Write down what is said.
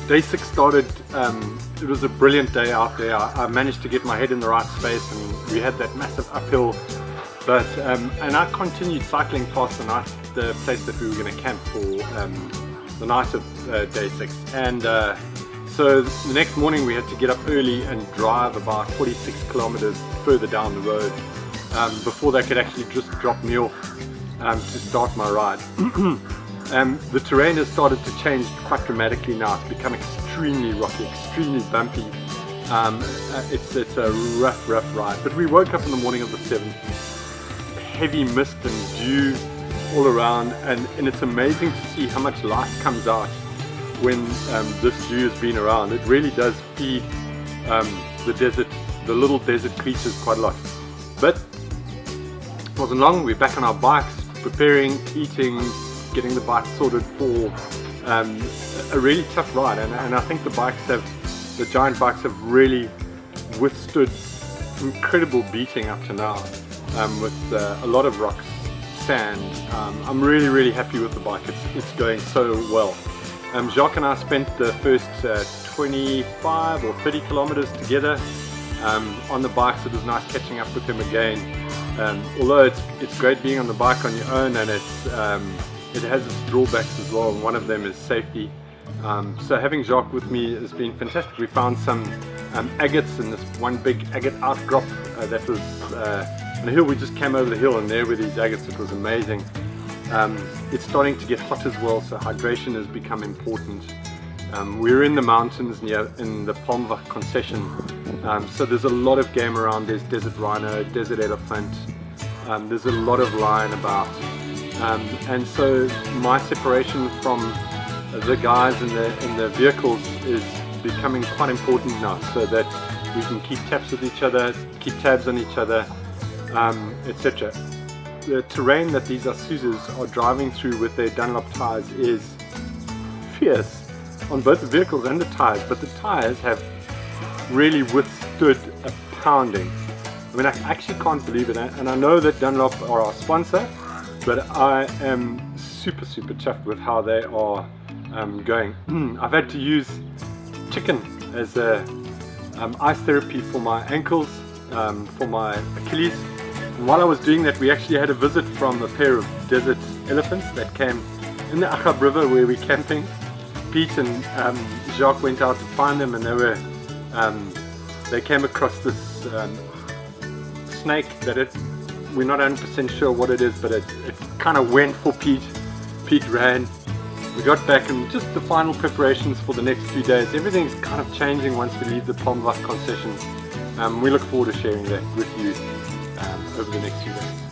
Day 6 started, it was a brilliant day out there. I managed to get my head in the right space and we had that massive uphill. But and I continued cycling past the place that we were going to camp for the night of Day 6. And so the next morning we had to get up early and drive about 46 kilometers further down the road before they could actually just drop me off to start my ride. The terrain has started to change quite dramatically now. It's become extremely rocky, extremely bumpy. It's a rough ride. But we woke up in the morning of the 7th, heavy mist and dew all around, and it's amazing to see how much life comes out when this dew has been around. It really does feed the little desert creatures quite a lot. But it wasn't long, we're back on our bikes, preparing, eating, getting the bike sorted for a really tough ride, and I think the giant bikes have really withstood incredible beating up to now with a lot of rocks, sand. I'm really happy with the bike. It's going so well. Jacques and I spent the first 25 or 30 kilometers together on the bikes. It was nice catching up with him again. Although it's great being on the bike on your own, and it has its drawbacks as well. One of them is safety. So having Jacques with me has been fantastic. We found some agates in this one big agate outcrop that was on the hill. We just came over the hill and there were these agates. It was amazing. It's starting to get hot as well, so hydration has become important. We're in the mountains in the Palmweg concession, so there's a lot of game around. There's desert rhino, desert elephant, there's a lot of lion about. And so my separation from the guys in the vehicles is becoming quite important now, so that we can keep tabs with each other, keep tabs on each other, etc. The terrain that these Isuzus are driving through with their Dunlop tires is fierce on both the vehicles and the tires, but the tires have really withstood a pounding. I mean, I actually can't believe it, and I know that Dunlop are our sponsor, but I am super chuffed with how they are going. I've had to use chicken as ice therapy for my ankles, for my Achilles. And while I was doing that, we actually had a visit from a pair of desert elephants that came in the Achab River where we're camping. Pete and Jacques went out to find them, and they came across this snake that we're not 100% sure what it is, but it kind of went for Pete. Pete ran. We got back, and just the final preparations for the next few days. Everything's kind of changing once we leave the Palmweg concession. We look forward to sharing that with you over the next few days.